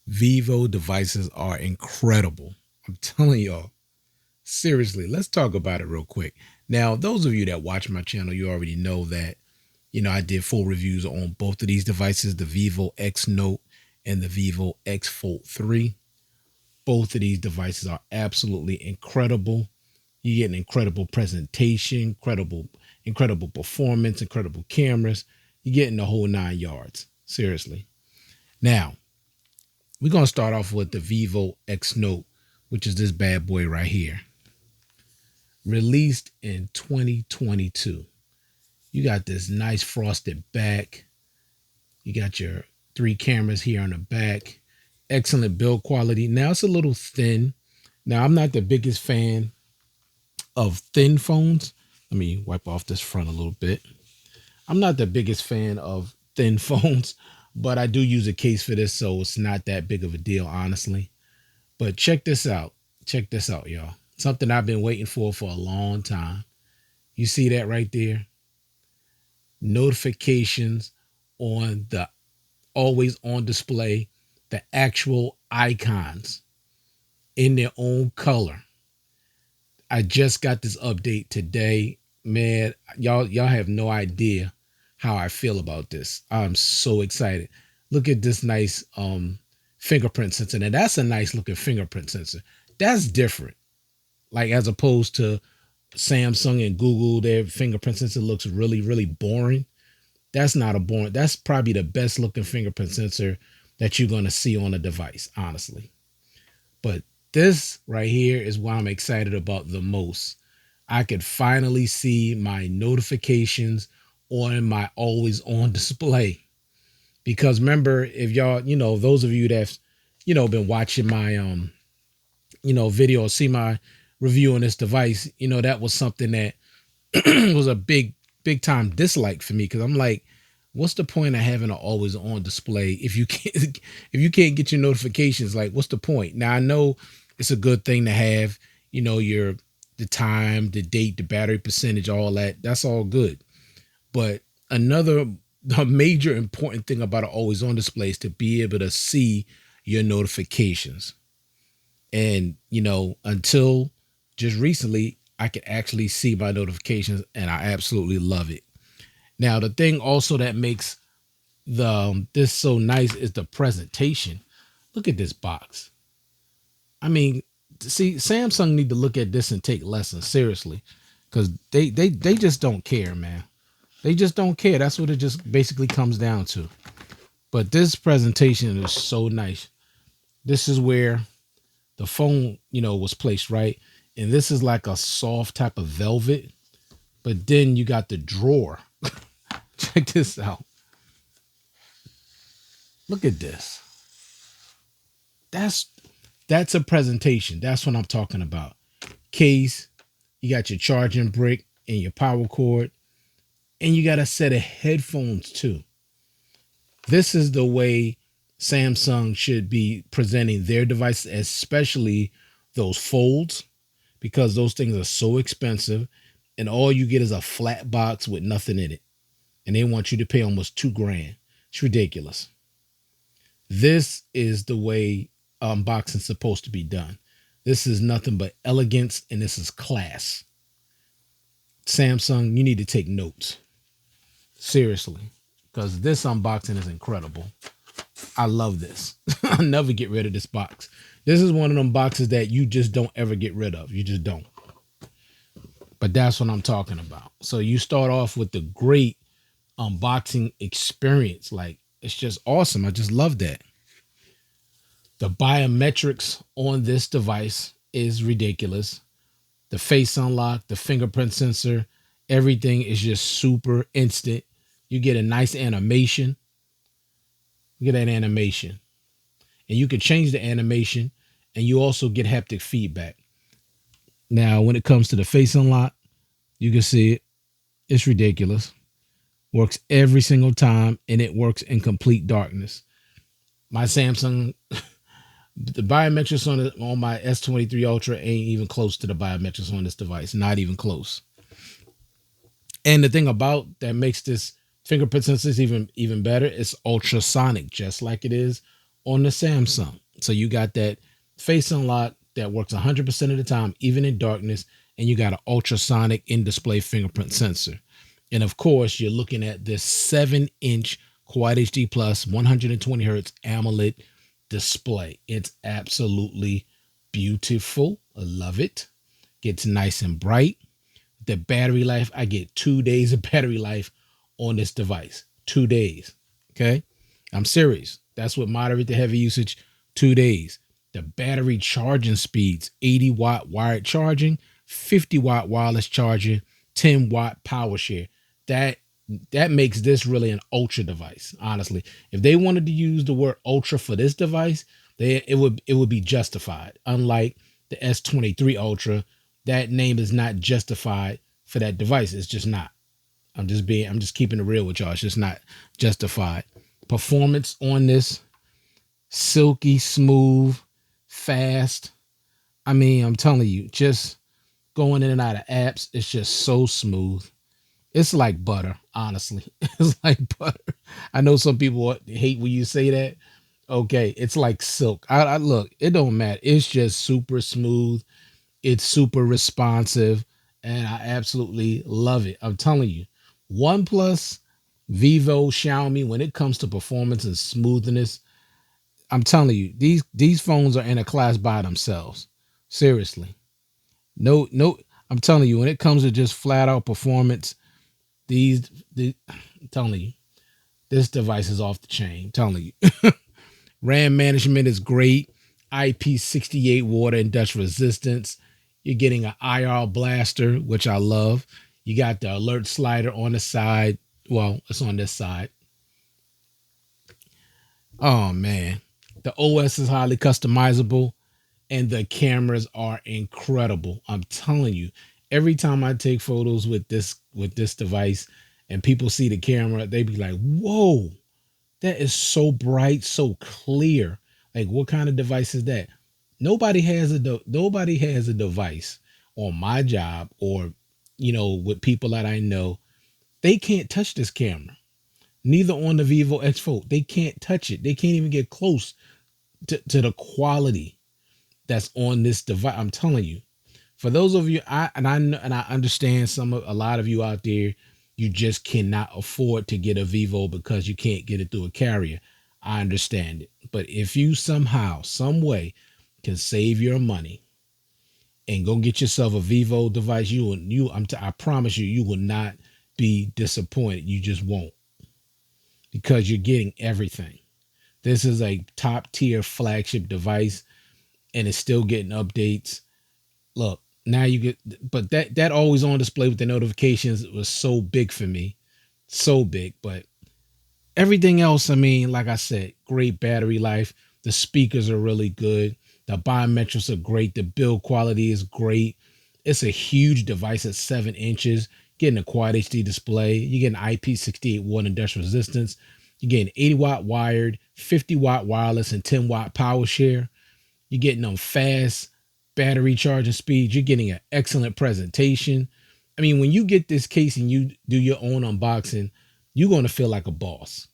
Vivo devices are incredible. I'm telling y'all. Seriously, let's talk about it real quick. Now, those of you that watch my channel, you already know that, I did full reviews on both of these devices, the Vivo X Note and the Vivo X Fold 3. Both of these devices are absolutely incredible. You get an incredible presentation, incredible performance, incredible cameras. You're getting the whole 9 yards. Seriously. Now, we're going to start off with the Vivo X Note, which is this bad boy right here. Released in 2022. You got this nice frosted back. You got your 3 cameras here on the back. Excellent build quality. Now it's a little thin. Now I'm not the biggest fan of thin phones. Let me wipe off this front a little bit. I'm not the biggest fan of thin phones, but I do use a case for this, so it's not that big of a deal, honestly. But check this out. Check this out, y'all. Something I've been waiting for a long time. You see that right there? Notifications on the always on display, the actual icons in their own color. I just got this update today. Man, y'all have no idea how I feel about this. I'm so excited. Look at this nice fingerprint sensor. Now that's a nice looking fingerprint sensor. That's different. Like as opposed to Samsung and Google, their fingerprint sensor looks really, really boring. That's not a boring. That's probably the best looking fingerprint sensor that you're going to see on a device, honestly. But this right here is what I'm excited about the most. I could finally see my notifications on my always on display. Because remember, if y'all, those of you that's, been watching my, video or see my review on this device, that was something that was a big time dislike for me. Because I'm like, what's the point of having an always on display if you can't get your notifications? Like, what's the point? Now I know it's a good thing to have, the time, the date, the battery percentage, all that. That's all good. But a major important thing about an always on display is to be able to see your notifications. And, until just recently, I could actually see my notifications, and I absolutely love it. Now, the thing also that makes this so nice is the presentation. Look at this box. I mean, see, Samsung need to look at this and take lessons seriously, because they just don't care, man. They just don't care. That's what it just basically comes down to. But this presentation is so nice. This is where the phone, was placed, right? And this is like a soft type of velvet. But then you got the drawer. Check this out. Look at this. That's a presentation. That's what I'm talking about. Case, you got your charging brick and your power cord, and you got a set of headphones too. This is the way Samsung should be presenting their devices, especially those folds, because those things are so expensive and all you get is a flat box with nothing in it. And they want you to pay almost $2,000. It's ridiculous. This is the way unboxing is supposed to be done. This is nothing but elegance, and this is class. Samsung, you need to take notes. Seriously, because this unboxing is incredible. I love this. I'll never get rid of this box. This is one of them boxes that you just don't ever get rid of. You just don't. But that's what I'm talking about. So you start off with the great unboxing experience. Like, it's just awesome. I just love that. The biometrics on this device is ridiculous. The face unlock, the fingerprint sensor, everything is just super instant. You get a nice animation. You get that animation. And you can change the animation, and you also get haptic feedback. Now, when it comes to the face unlock, you can see it. It's ridiculous. Works every single time, and it works in complete darkness. My Samsung, the biometrics on my S23 Ultra ain't even close to the biometrics on this device. Not even close. And the thing about that makes this fingerprint sensor even better, it's ultrasonic, just like it is on the Samsung. So you got that face unlock that works 100% of the time, even in darkness, and you got an ultrasonic in-display fingerprint sensor. And of course, you're looking at this 7-inch Quad HD Plus 120 hertz AMOLED display. It's absolutely beautiful. I love it. Gets nice and bright. The battery life, I get 2 days of battery life on this device. 2 days. Okay. I'm serious. That's what moderate to heavy usage, 2 days. The battery charging speeds, 80-watt wired charging, 50-watt wireless charging, 10-watt power share. That makes this really an ultra device, honestly. If they wanted to use the word ultra for this device, it would be justified. Unlike the S23 Ultra, that name is not justified for that device. It's just not. I'm just keeping it real with y'all. It's just not justified. Performance on this, silky smooth, fast. I mean, I'm telling you, just going in and out of apps, it's just so smooth. It's like butter, honestly. It's like butter. I know some people hate when you say that. Okay, it's like silk. I look, it don't matter. It's just super smooth. It's super responsive, and I absolutely love it. I'm telling you, OnePlus, Vivo, Xiaomi, when it comes to performance and smoothness, I'm telling you, these phones are in a class by themselves. Seriously. No, no, I'm telling you, when it comes to just flat out performance, I'm telling you, this device is off the chain. I'm telling you. RAM management is great. IP68 water and dust resistance. You're getting an IR blaster, which I love. You got the alert slider on the side. Well, it's on this side. Oh man. The OS is highly customizable and the cameras are incredible. I'm telling you, every time I take photos with this device and people see the camera, they be like, "Whoa, that is so bright, so clear." Like, what kind of device is that? Nobody has a device on my job or with people that I know. They can't touch this camera. Neither on the Vivo X Fold. They can't touch it. They can't even get close to the quality that's on this device. I'm telling you. For those of you, I understand a lot of you out there, you just cannot afford to get a Vivo because you can't get it through a carrier. I understand it. But if you somehow, some way can save your money and go get yourself a Vivo device, I promise you, you will not be disappointed. You just won't, because you're getting everything. This is a top tier flagship device and it's still getting updates. Look, now you get, but that always on display with the notifications was so big for me. So big. But everything else, I mean, like I said, great battery life. The speakers are really good. The biometrics are great. The build quality is great. It's a huge device at 7 inches. Getting a Quad HD display. You're getting IP68 water and dust resistance. You're getting 80-watt wired, 50-watt wireless, and 10-watt power share. You're getting them fast battery charging speed. You're getting an excellent presentation. I mean, when you get this case and you do your own unboxing, you're going to feel like a boss.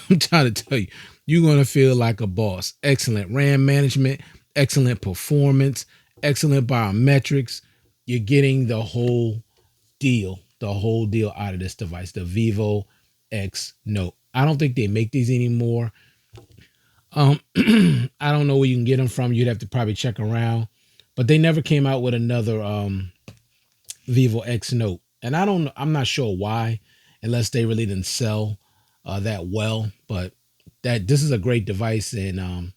I'm trying to tell you, you're going to feel like a boss. Excellent RAM management, excellent performance, excellent biometrics. You're getting the whole deal out of this device, the Vivo X Note. I don't think they make these anymore. I don't know where you can get them from. You'd have to probably check around, but they never came out with another Vivo X Note, and I'm not sure why, unless they really didn't sell that well. But this is a great device, and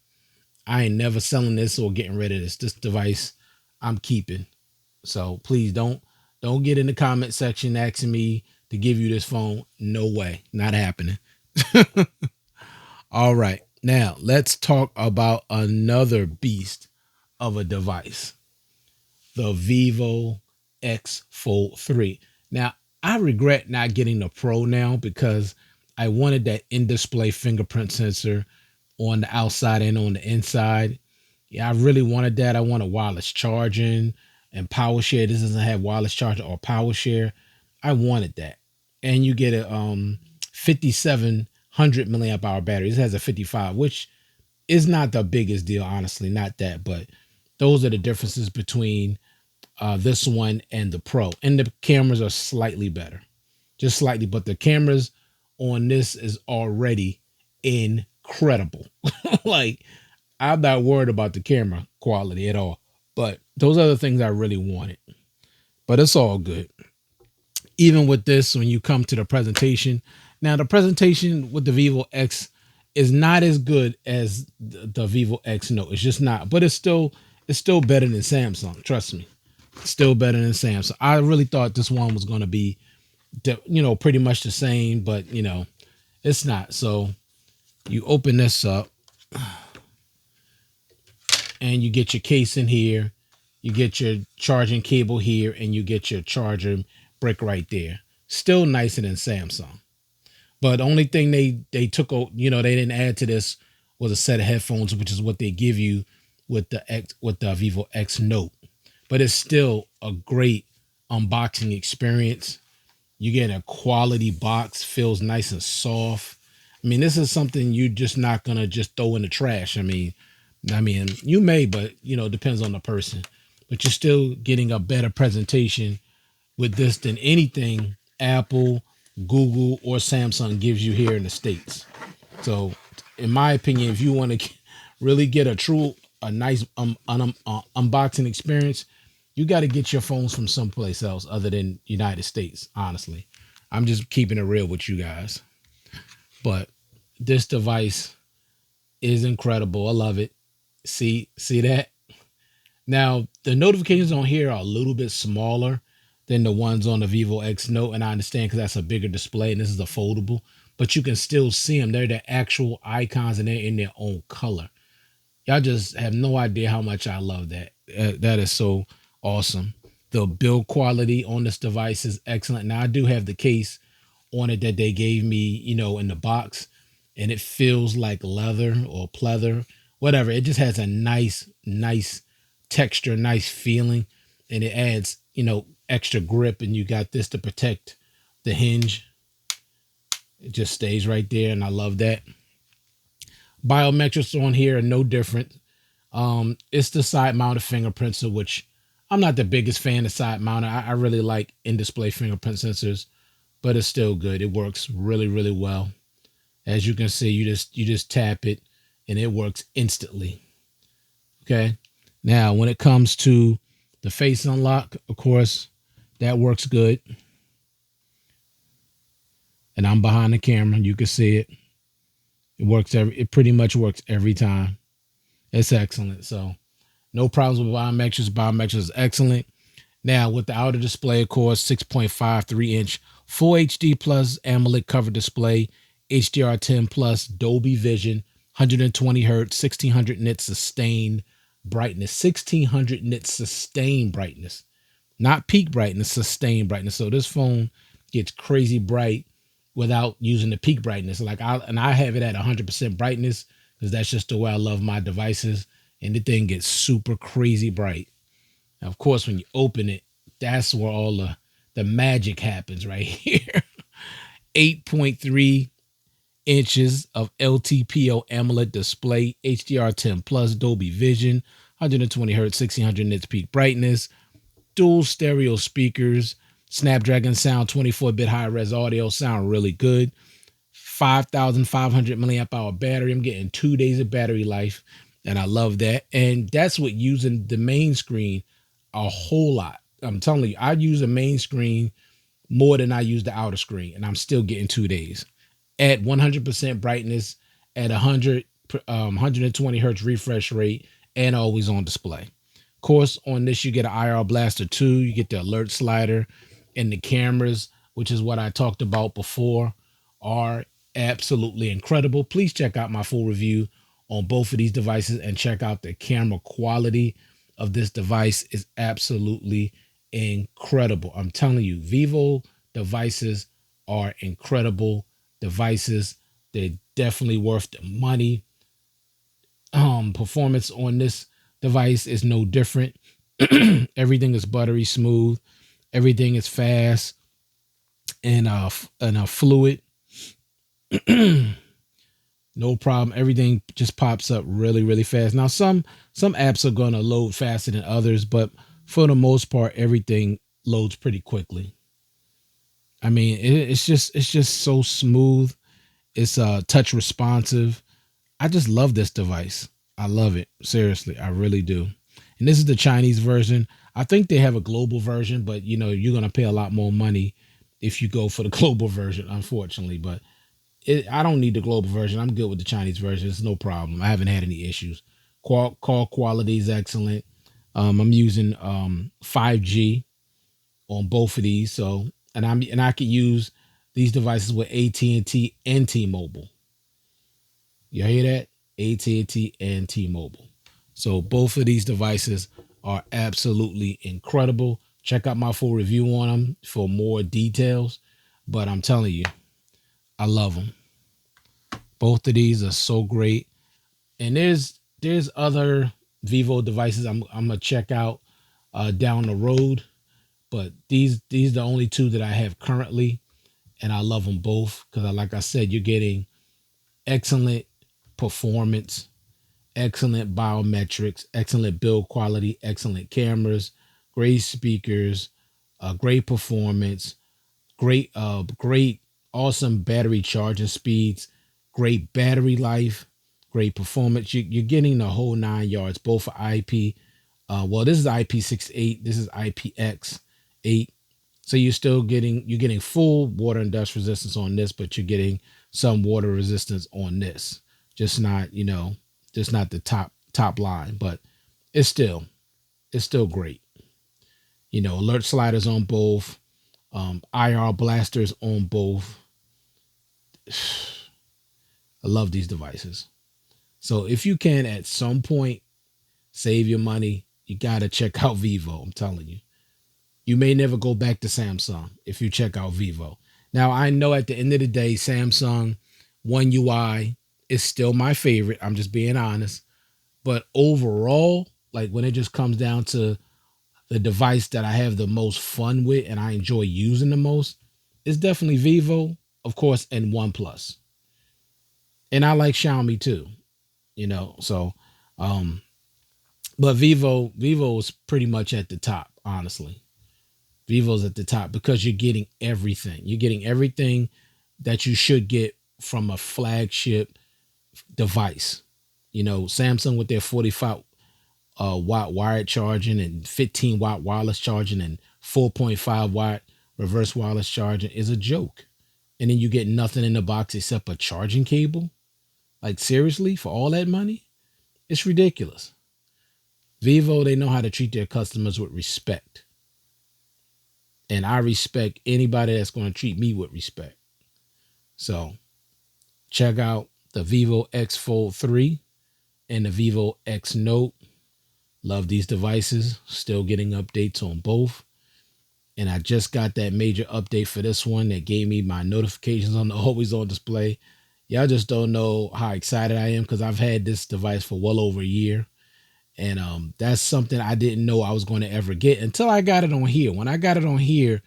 I ain't never selling this or getting rid of this. This device I'm keeping. So please don't get in the comment section asking me to give you this phone. No way, not happening. All right. Now, let's talk about another beast of a device, the Vivo X Fold 3. Now, I regret not getting the Pro now because I wanted that in-display fingerprint sensor on the outside and on the inside. Yeah, I really wanted that. I wanted wireless charging and power share. This doesn't have wireless charging or power share. I wanted that. And you get a 5700 milliamp hour battery. This has a 55, which It's not the biggest deal, honestly, not that, but those are the differences between this one and the Pro. And the cameras are slightly better, just slightly, but the cameras on this is already incredible. Like, I'm not worried about the camera quality at all, but those are the things I really wanted. But it's all good. Even with this, when you come to the presentation, now the presentation with the Vivo X is not as good as the Vivo X Note. It's just not, but it's still better than Samsung. Trust me, it's still better than Samsung. I really thought this one was going to be, pretty much the same, but it's not. So you open this up and you get your case in here, you get your charging cable here, and you get your charger brick right there. Still nicer than Samsung. But the only thing they took, they didn't add to this was a set of headphones, which is what they give you with the Vivo X Note. But it's still a great unboxing experience. You get a quality box, feels nice and soft. I mean, this is something you're just not gonna just throw in the trash. I mean, you may, but it depends on the person. But you're still getting a better presentation with this than anything Apple, Google, or Samsung gives you here in the States. So, in my opinion, if you want to really get a nice unboxing experience, you got to get your phones from someplace else other than United States. Honestly, I'm just keeping it real with you guys. But this device is incredible. I love it. See that? Now, the notifications on here are a little bit smaller than the ones on the Vivo X Note, and I understand because that's a bigger display and this is a foldable, but you can still see them. They're the actual icons and they're in their own color. Y'all just have no idea how much I love that. That is so awesome. The build quality on this device is excellent. Now, I do have the case on it that they gave me, in the box, and it feels like leather or pleather, whatever. It just has a nice texture, nice feeling, and it adds, extra grip. And you got this to protect the hinge. It just stays right there, and I love that. Biometrics on here are no different. It's the side mounted fingerprint, so which I'm not the biggest fan of side mounted. I really like in display fingerprint sensors, but it's still good. It works really, really well. As you can see, you just tap it and it works instantly. Okay. Now, when it comes to the face unlock, of course, that works good. And I'm behind the camera. You can see it. It pretty much works every time. It's excellent. So no problems with biometrics. Biometrics is excellent. Now, with the outer display, of course, 6.53-inch Full HD plus AMOLED cover display, HDR10 plus Dolby Vision, 120 hertz, 1600 nits sustained brightness, 1600 nits sustained brightness, not peak brightness, sustained brightness. So this phone gets crazy bright without using the peak brightness. I have it at 100% brightness because that's just the way I love my devices, and the thing gets super crazy bright. Now, of course, when you open it, that's where all the magic happens right here. 8.3 inches of LTPO AMOLED display, HDR10 plus Dolby Vision, 120 hertz, 1600 nits peak brightness, dual stereo speakers, Snapdragon sound, 24-bit high-res audio, sound really good. 5,500 milliamp hour battery. I'm getting 2 days of battery life, and I love that. And that's with using the main screen a whole lot. I'm telling you, I use the main screen more than I use the outer screen, and I'm still getting 2 days at 100% brightness, at 120 hertz refresh rate, and always on display. Of course, on this, you get an IR Blaster 2, you get the alert slider, and the cameras, which is what I talked about before, are absolutely incredible. Please check out my full review on both of these devices and check out the camera quality of this device is absolutely incredible. I'm telling you, Vivo devices are incredible devices. They're definitely worth the money. Performance on this device is no different. Everything is buttery smooth. Everything is fast and fluid. No problem. Everything just pops up really, really fast. Now, some apps are gonna load faster than others, but for the most part, everything loads pretty quickly. I mean, it's just so smooth. It's touch responsive. I just love this device. I love it. Seriously, I really do. And this is the Chinese version. I think they have a global version, but you're gonna pay a lot more money if you go for the global version, unfortunately. But I don't need the global version. I'm good with the Chinese version. It's no problem. I haven't had any issues. Call quality is excellent. I'm using 5G on both of these, so and I could use these devices with AT&T and T-Mobile. You hear that? AT&T and T-Mobile. So both of these devices are absolutely incredible. Check out my full review on them for more details. But I'm telling you, I love them. Both of these are so great. And there's other Vivo devices I'm gonna check out down the road. But these are the only two that I have currently, and I love them both because, like I said, you're getting excellent performance, excellent biometrics, excellent build quality, excellent cameras, great speakers, great performance, great, awesome battery charging speeds, great battery life, great performance. You're getting the whole 9 yards, both for IP. Well, this is IP68. This is IPX8. So you're getting full water and dust resistance on this, but you're getting some water resistance on this. Just not, just not the top line, but it's still it's still great. Alert sliders on both, IR blasters on both. I love these devices. So if you can at some point save your money, you gotta check out Vivo. I'm telling you. You may never go back to Samsung if you check out Vivo. Now, I know at the end of the day, Samsung One UI is still my favorite. I'm just being honest. But overall, like when it just comes down to the device that I have the most fun with and I enjoy using the most, it's definitely Vivo, of course, and OnePlus. And I like Xiaomi too, So, um, but Vivo is pretty much at the top, honestly. Vivo's at the top because you're getting everything. You're getting everything that you should get from a flagship device. Samsung with their 45 watt wired charging and 15-watt wireless charging and 4.5-watt reverse wireless charging is a joke. And then you get nothing in the box except a charging cable. Like seriously, for all that money? It's ridiculous. Vivo, they know how to treat their customers with respect. And I respect anybody that's going to treat me with respect. So check out the Vivo X Fold 3 and the Vivo X Note. Love these devices. Still getting updates on both. And I just got that major update for this one that gave me my notifications on the always on display. Y'all just don't know how excited I am because I've had this device for well over a year. And that's something I didn't know I was going to ever get until I got it on here. When I got it on here,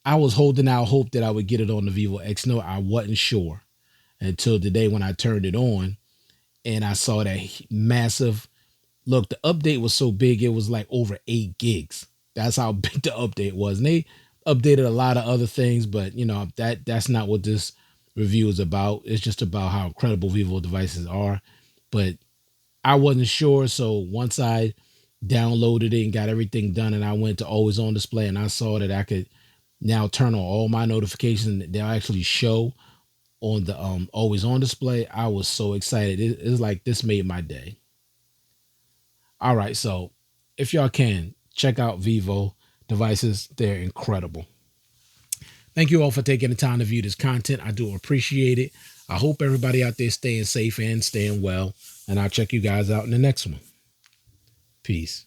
I was holding out hope that I would get it on the Vivo X Note. I wasn't sure until today when I turned it on and I saw that massive look. The update was so big, it was like over 8 gigs. That's how big the update was. And they updated a lot of other things, but that's not what this review is about. It's just about how incredible Vivo devices are. But I wasn't sure. So once I downloaded it and got everything done and I went to always on display and I saw that I could now turn on all my notifications, they'll actually show on the always on display. I was so excited. It's like this made my day. All right, so if y'all can check out Vivo devices, they're incredible. Thank you all for taking the time to view this content. I do appreciate it. I hope everybody out there staying safe and staying well, and I'll check you guys out in the next one. Peace.